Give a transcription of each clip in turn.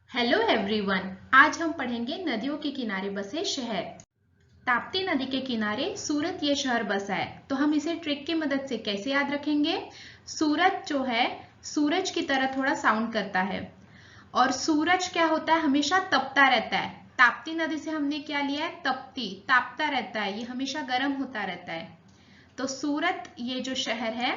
Hello everyone, आज हम पढ़ेंगे नदियों के किनारे बसे शहर। ताप्ती नदी के किनारे सूरत ये शहर बसा है। तो हम इसे ट्रिक की मदद से कैसे याद रखेंगे? सूरत जो है सूरज की तरह थोड़ा साउंड करता है और सूरज क्या होता है, हमेशा तपता रहता है। ताप्ती नदी से हमने क्या लिया है? तपती, तापता रहता है, ये हमेशा गर्म होता रहता है। तो सूरत ये जो शहर है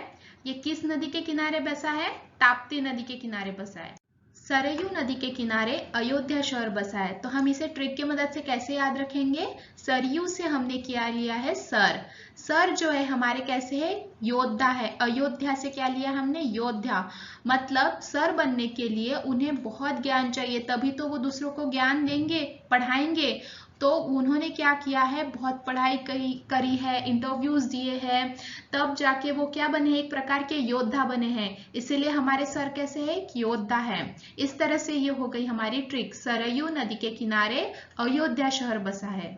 ये किस नदी के किनारे बसा है? ताप्ती नदी के किनारे बसा है। सरयू नदी के किनारे अयोध्या शहर बसा है। तो हम इसे ट्रिक की मदद से कैसे याद रखेंगे? सरयू से हमने क्या लिया है? सर। सर जो है हमारे कैसे है? योद्धा है। अयोध्या से क्या लिया हमने? योद्धा। मतलब सर बनने के लिए उन्हें बहुत ज्ञान चाहिए, तभी तो वो दूसरों को ज्ञान देंगे, पढ़ाएंगे। तो उन्होंने क्या किया है? बहुत पढ़ाई करी है, इंटरव्यूज दिए हैं, तब जाके वो क्या बने? एक प्रकार के योद्धा बने हैं। इसीलिए हमारे सर कैसे है? एक योद्धा है। इस तरह से ये हो गई हमारी ट्रिक। सरयू नदी के किनारे अयोध्या शहर बसा है।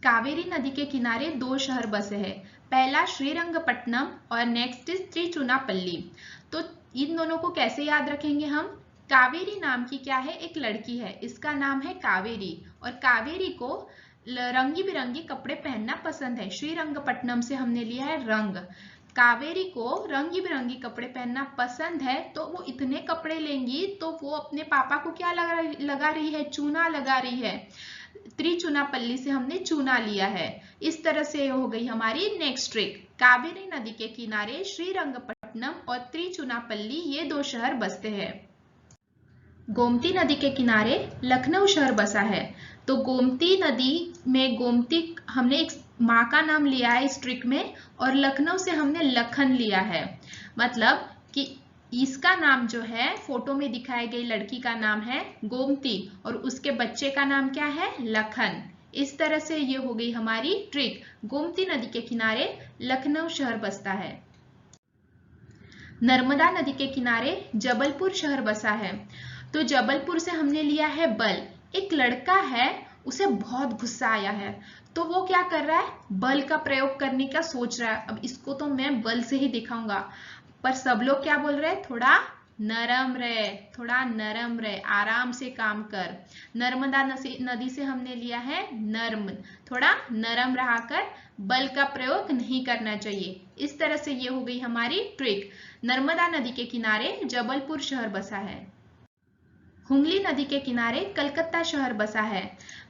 कावेरी नदी के किनारे दो शहर बसे हैं। पहला श्रीरंगपट्टनम और नेक्स्ट इज त्रिचुनापल्ली। तो इन दोनों को कैसे याद रखेंगे हम? कावेरी नाम की क्या है? एक लड़की है, इसका नाम है कावेरी, और कावेरी को रंगी बिरंगी कपड़े पहनना पसंद है। श्रीरंगपट्टनम से हमने लिया है रंग। कावेरी को रंगी बिरंगी कपड़े पहनना पसंद है, तो वो इतने कपड़े लेंगी तो वो अपने पापा को क्या लगा रही है? चूना लगा रही है। त्रिचुनापल्ली से हमने चूना लिया है। इस तरह से हो गई हमारी नेक्स्ट ट्रिक। कावेरी नदी के किनारे श्रीरंगपट्टनम और त्रिचुनापल्ली ये दो शहर बसते हैं। गोमती नदी के किनारे लखनऊ शहर बसा है। तो गोमती नदी में गोमती हमने एक माँ का नाम लिया है इस ट्रिक में, और लखनऊ से हमने लखन लिया है। मतलब कि इसका नाम जो है, फोटो में दिखाई गई लड़की का नाम है गोमती और उसके बच्चे का नाम क्या है? लखन। इस तरह से ये हो गई हमारी ट्रिक। गोमती नदी के किनारे लखनऊ शहर बसता है। नर्मदा नदी के किनारे जबलपुर शहर बसा है। तो जबलपुर से हमने लिया है बल। एक लड़का है, उसे बहुत गुस्सा आया है, तो वो क्या कर रहा है? बल का प्रयोग करने का सोच रहा है। अब इसको तो मैं बल से ही दिखाऊंगा, पर सब लोग क्या बोल रहे हैं? थोड़ा नरम रहे, थोड़ा नरम रहे, आराम से काम कर। नर्मदा नदी से हमने लिया है नर्म, थोड़ा नरम रहा कर, बल का प्रयोग नहीं करना चाहिए। इस तरह से ये हो गई हमारी ट्रिक। नर्मदा नदी के किनारे जबलपुर शहर बसा है। हुगली नदी के किनारे कलकत्ता शहर बसा है।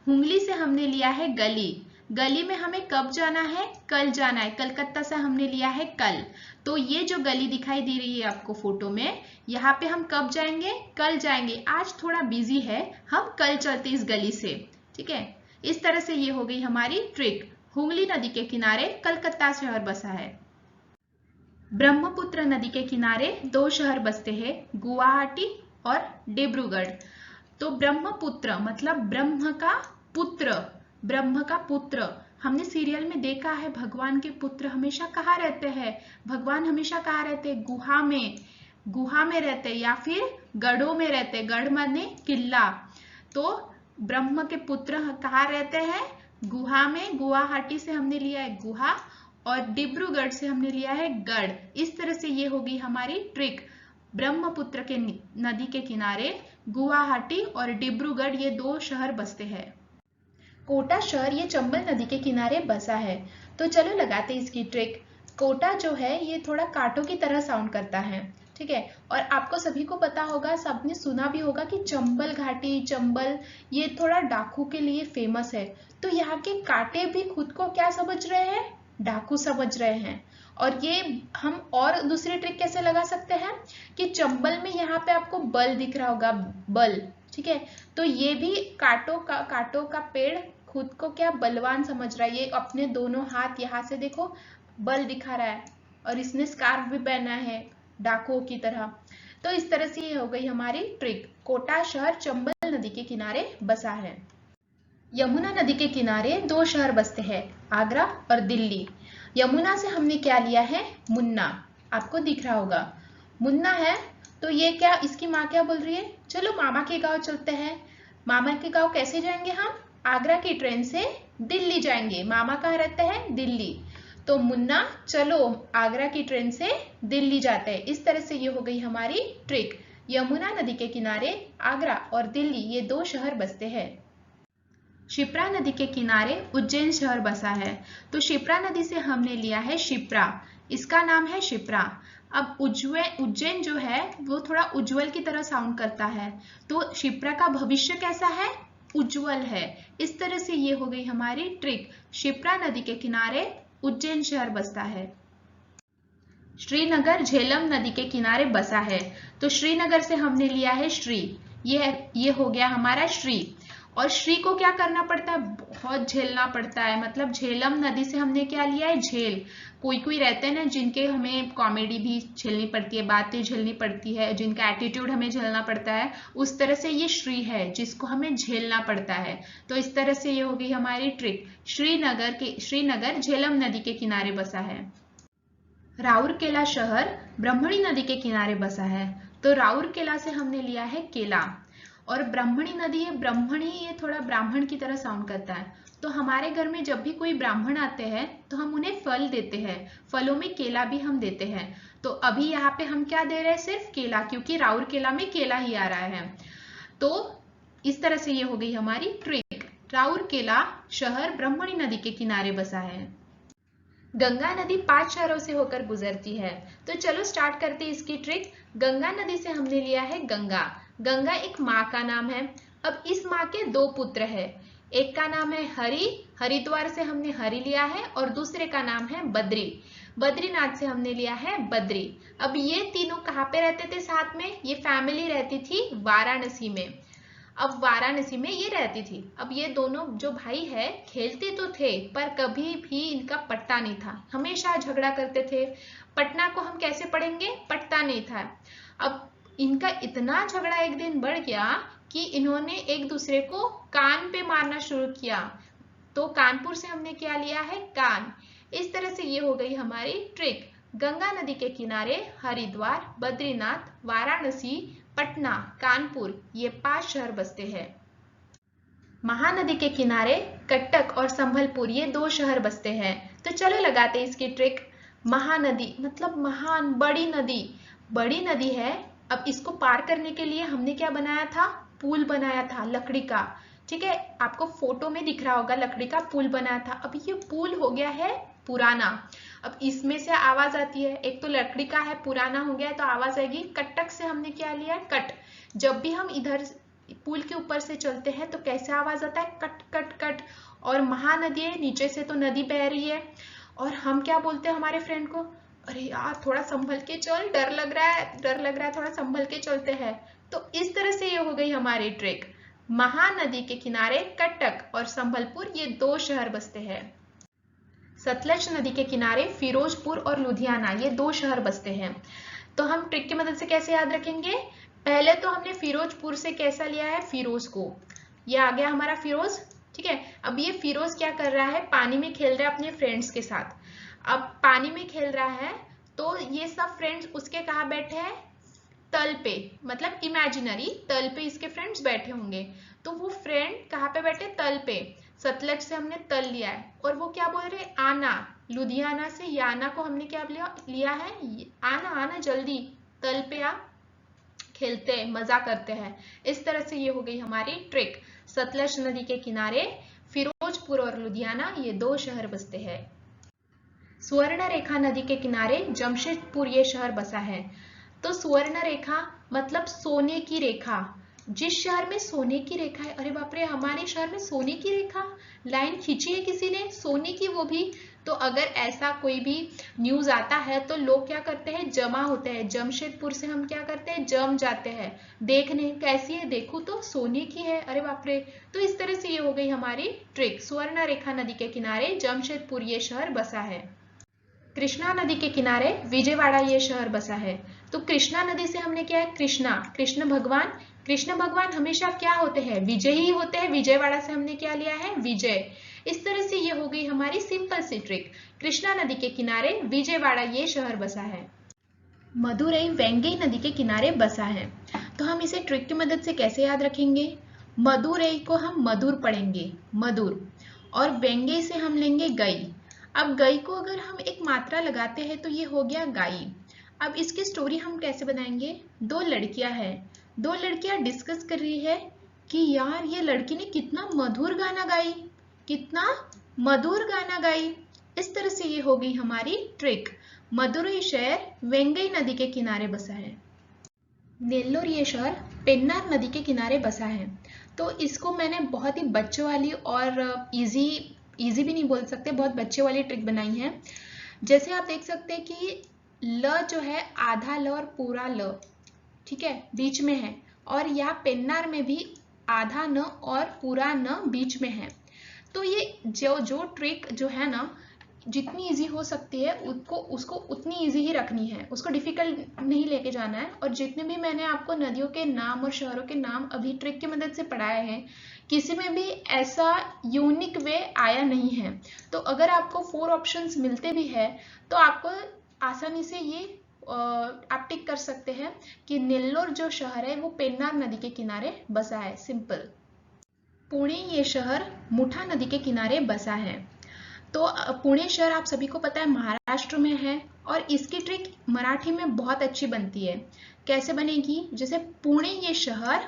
हुगली से हमने लिया है गली। गली में हमें कब जाना है? कल जाना है। कलकत्ता से हमने लिया है कल। तो ये जो गली दिखाई दे रही है आपको फोटो में, यहाँ पे हम कब जाएंगे? कल जाएंगे। आज थोड़ा बिजी है, हम कल चलते इस गली से, ठीक है। इस तरह से ये हो गई हमारी ट्रिक। हुगली नदी के किनारे कलकत्ता शहर बसा है। ब्रह्मपुत्र नदी के किनारे दो शहर बसते हैं, गुवाहाटी और डिब्रूगढ़। तो ब्रह्मपुत्र मतलब ब्रह्म का पुत्र। ब्रह्म का पुत्र हमने सीरियल में देखा है, भगवान के पुत्र हमेशा कहाँ रहते हैं? भगवान हमेशा कहाँ रहते हैं? गुहा में। गुहा में रहते हैं या फिर गढ़ों में रहते हैं। गढ़ माने किला। तो ब्रह्म के पुत्र कहाँ रहते हैं? गुहा में। गुवाहाटी से हमने लिया है गुहा और डिब्रूगढ़ से हमने लिया है गढ़। इस तरह से ये होगी हमारी ट्रिक। ब्रह्मपुत्र के नदी के किनारे गुवाहाटी और डिब्रूगढ़ ये दो शहर बसते हैं। कोटा शहर ये चंबल नदी के किनारे बसा है। तो चलो लगाते हैं इसकी ट्रिक। कोटा जो है ये थोड़ा कांटों की तरह साउंड करता है, ठीक है। और आपको सभी को पता होगा, सबने सुना भी होगा कि चंबल घाटी, चंबल ये थोड़ा डाकू के लिए फेमस है। तो यहाँ के कांटे भी खुद को क्या समझ रहे हैं? डाकू समझ रहे हैं। और ये हम और दूसरी ट्रिक कैसे लगा सकते हैं कि चंबल में यहाँ पे आपको बल दिख रहा होगा, बल, ठीक है। तो ये भी कांटों का पेड़ खुद को क्या बलवान समझ रहा है। ये अपने दोनों हाथ यहाँ से देखो बल दिखा रहा है, और इसने स्कार्फ भी पहना है डाकुओं की तरह। तो इस तरह से ये हो गई हमारी ट्रिक। कोटा शहर चंबल नदी के किनारे बसा है। यमुना नदी के किनारे दो शहर बसते हैं, आगरा और दिल्ली। यमुना से हमने क्या लिया है? मुन्ना। आपको दिख रहा होगा मुन्ना है। तो ये क्या, इसकी माँ क्या बोल रही है? चलो मामा के गांव चलते हैं। मामा के गांव कैसे जाएंगे हम? आगरा की ट्रेन से दिल्ली जाएंगे। मामा कहाँ रहते हैं? दिल्ली। तो मुन्ना चलो आगरा की ट्रेन से दिल्ली जाते हैं। इस तरह से ये हो गई हमारी ट्रिक। यमुना नदी के किनारे आगरा और दिल्ली ये 2 शहर बसते हैं। शिप्रा नदी के किनारे उज्जैन शहर बसा है। तो शिप्रा नदी से हमने लिया है शिप्रा, इसका नाम है शिप्रा। अब उज्जैन जो है वो थोड़ा उज्जवल की तरह साउंड करता है, तो शिप्रा का भविष्य कैसा है? उज्जवल है। इस तरह से ये हो गई हमारी ट्रिक। शिप्रा नदी के किनारे उज्जैन शहर बसता है। श्रीनगर झेलम नदी के किनारे बसा है। तो श्रीनगर से हमने लिया है श्री, ये हो गया हमारा श्री। और श्री को क्या करना पड़ता है? बहुत झेलना पड़ता है। मतलब झेलम नदी से हमने क्या लिया है? झेल। कोई रहते हैं ना जिनके हमें कॉमेडी भी झेलनी पड़ती है, बातें झेलनी पड़ती है, जिनका एटीट्यूड हमें झेलना पड़ता है, उस तरह से ये श्री है जिसको हमें झेलना पड़ता है। तो इस तरह से ये हो गई हमारी ट्रिक। श्रीनगर झेलम नदी के किनारे बसा है। राउरकेला शहर ब्राह्मणी नदी के किनारे बसा है। तो राउरकेला से हमने लिया है केला। और ब्राह्मणी नदी है, ब्राह्मणी ये थोड़ा ब्राह्मण की तरह साउंड करता है। तो हमारे घर में जब भी कोई ब्राह्मण आते हैं तो हम उन्हें फल देते हैं, फलों में केला भी हम देते हैं। तो अभी यहाँ पे हम क्या दे रहे हैं? सिर्फ केला, क्योंकि राउरकेला में केला ही आ रहा है। तो इस तरह से ये हो गई हमारी ट्रिक। राउरकेला शहर ब्राह्मणी नदी के किनारे बसा है। गंगा नदी 5 शहरों से होकर गुजरती है। तो चलो स्टार्ट करते हैं इसकी ट्रिक। गंगा नदी से हमने लिया है गंगा। गंगा एक माँ का नाम है। अब इस माँ के 2 पुत्र है। एक का नाम है हरि, हरिद्वार से हमने हरि लिया है, और दूसरे का नाम है बद्री, बद्रीनाथ से हमने लिया है बद्री। अब ये तीनों कहाँ पे रहते थे साथ में? ये फैमिली रहती थी वाराणसी में। अब वाराणसी में ये रहती थी। अब ये दोनों जो भाई है खेलते तो थे पर कभी भी इनका पट्टा नहीं था, हमेशा झगड़ा करते थे। पटना को हम कैसे पढ़ेंगे? पट्टा नहीं था। अब इनका इतना झगड़ा एक दिन बढ़ गया कि इन्होंने एक दूसरे को कान पे मारना शुरू किया। तो कानपुर से हमने क्या लिया है? कान। इस तरह से ये हो गई हमारी ट्रिक। गंगा नदी के किनारे हरिद्वार, बद्रीनाथ, वाराणसी, पटना, कानपुर ये 5 शहर बसते हैं। महानदी के किनारे कटक और संबलपुर ये 2 शहर बसते हैं। तो चलो लगाते हैं इसकी ट्रिक। महानदी मतलब महान, बड़ी नदी, बड़ी नदी है। अब इसको पार करने के लिए हमने क्या बनाया था? पुल बनाया था लकड़ी का। ठीक है, आपको फोटो में दिख रहा होगा लकड़ी का पुल बनाया था। अब ये पुल हो गया है पुराना। अब इसमें से आवाज आती है, एक तो लकड़ी का है, पुराना हो गया है तो आवाज आएगी। कटक से हमने क्या लिया है? कट। जब भी हम इधर पुल के ऊपर से चलते हैं तो कैसे आवाज आता है? Cut cut cut. और महानदी है, नीचे से तो नदी बह रही है, और हम क्या बोलते हैं हमारे फ्रेंड को? अरे यार थोड़ा संभल के चल, डर लग रहा है, थोड़ा संभल के चलते हैं। तो इस तरह से ये हो गई हमारी ट्रिक। महानदी के किनारे कटक और संबलपुर ये 2 शहर बसते हैं। सतलज नदी के किनारे फिरोजपुर और लुधियाना ये 2 शहर बसते हैं। तो हम ट्रिक की मदद से कैसे याद रखेंगे? पहले तो हमने फिरोजपुर से कैसा लिया है? फिरोज को। ये आ गया हमारा फिरोज। ठीक है, अब ये फिरोज क्या कर रहा है? पानी में खेल रहा है अपने फ्रेंड्स के साथ। अब पानी में खेल रहा है तो ये सब फ्रेंड्स उसके कहाँ बैठे हैं? तल पे, मतलब इमेजिनरी तल पे इसके फ्रेंड्स बैठे होंगे। तो वो फ्रेंड कहाँ पे बैठे? तल पे। सतलज से हमने तल लिया है, और वो क्या बोल रहे? आना। लुधियाना से याना को हमने क्या लिया है? आना, आना जल्दी, तल पे आ, खेलते हैं, मजा करते हैं। इस तरह से ये हो गई हमारी ट्रिक। सतलज नदी के किनारे फिरोजपुर और लुधियाना ये 2 शहर बसते हैं। स्वर्ण रेखा नदी के किनारे जमशेदपुर ये शहर बसा है। तो स्वर्ण रेखा मतलब सोने की रेखा। जिस शहर में सोने की रेखा है, अरे बाप रे, हमारे शहर में सोने की रेखा लाइन खींची है किसी ने, सोने की, वो भी। तो अगर ऐसा कोई भी न्यूज आता है तो लोग क्या करते हैं? जमा होते हैं। जमशेदपुर से हम क्या करते हैं? जम जाते हैं देखने, कैसी है, देखो तो सोने की है, अरे बाप रे। तो इस तरह से ये हो गई हमारी ट्रिक। स्वर्ण रेखा नदी के किनारे जमशेदपुर ये शहर बसा है। कृष्णा नदी के किनारे विजयवाड़ा ये शहर बसा है। तो कृष्णा नदी से हमने क्या है? कृष्णा, कृष्ण भगवान हमेशा क्या होते हैं? विजय ही होते हैं। विजयवाड़ा से हमने क्या लिया है? विजय। इस तरह से ये हो गई हमारी सिंपल सी ट्रिक। कृष्णा नदी के किनारे विजयवाड़ा ये शहर बसा है। मदुरई वेंगई नदी के किनारे बसा है। तो हम इसे ट्रिक की मदद से कैसे याद रखेंगे? मदुरई को हम मधुर पढ़ेंगे, मधुर, और वेंगई से हम लेंगे गई। अब गई को अगर हम एक मात्रा लगाते हैं तो ये हो गया गाई। अब इसकी स्टोरी हम कैसे बनाएंगे? दो लड़कियां हैं, दो लड़कियां डिस्कस कर रही है कि यार ये लड़की ने कितना मधुर गाना गाई, कितना मधुर गाना गाई। इस तरह से ये हो गई हमारी ट्रिक। मदुरई शहर वेंगई नदी के किनारे बसा है। नेल्लोर ये शहर पेन्नार नदी के किनारे बसा है। तो इसको मैंने बहुत ही बच्चों वाली और इजी भी नहीं बोल सकते, बहुत बच्चे वाली ट्रिक बनाई है। जैसे आप देख सकते हैं कि ल जो है आधा ल और पूरा ल, ठीक है, बीच में है, और यहाँ पेन्नार में भी आधा न और पूरा न बीच में है। तो ये जो ट्रिक जो है ना, जितनी इजी हो सकती है उसको उतनी इजी ही रखनी है, उसको डिफिकल्ट नहीं लेके जाना है। और जितने भी मैंने आपको नदियों के नाम और शहरों के नाम अभी ट्रिक की मदद से पढ़ाए हैं, किसी में भी ऐसा यूनिक वे आया नहीं है। तो अगर आपको 4 ऑप्शंस मिलते भी है तो आपको आसानी से ये आप टिक कर सकते हैं कि नेल्लोर जो शहर है वो पेन्नार नदी के किनारे बसा है। सिंपल। पुणे ये शहर मुठा नदी के किनारे बसा है। तो पुणे शहर आप सभी को पता है महाराष्ट्र में है, और इसकी ट्रिक मराठी में बहुत अच्छी बनती है। कैसे बनेगी? जैसे पुणे ये शहर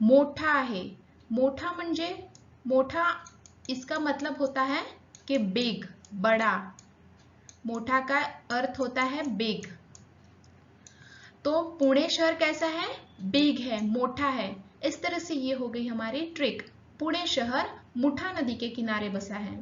मोठा आहे। मोठा म्हणजे मोठा, इसका मतलब होता है कि बिग, बड़ा। मोठा का अर्थ होता है बिग। तो पुणे शहर कैसा है? बिग है, मोठा है। इस तरह से ये हो गई हमारी ट्रिक। पुणे शहर मुठा नदी के किनारे बसा है।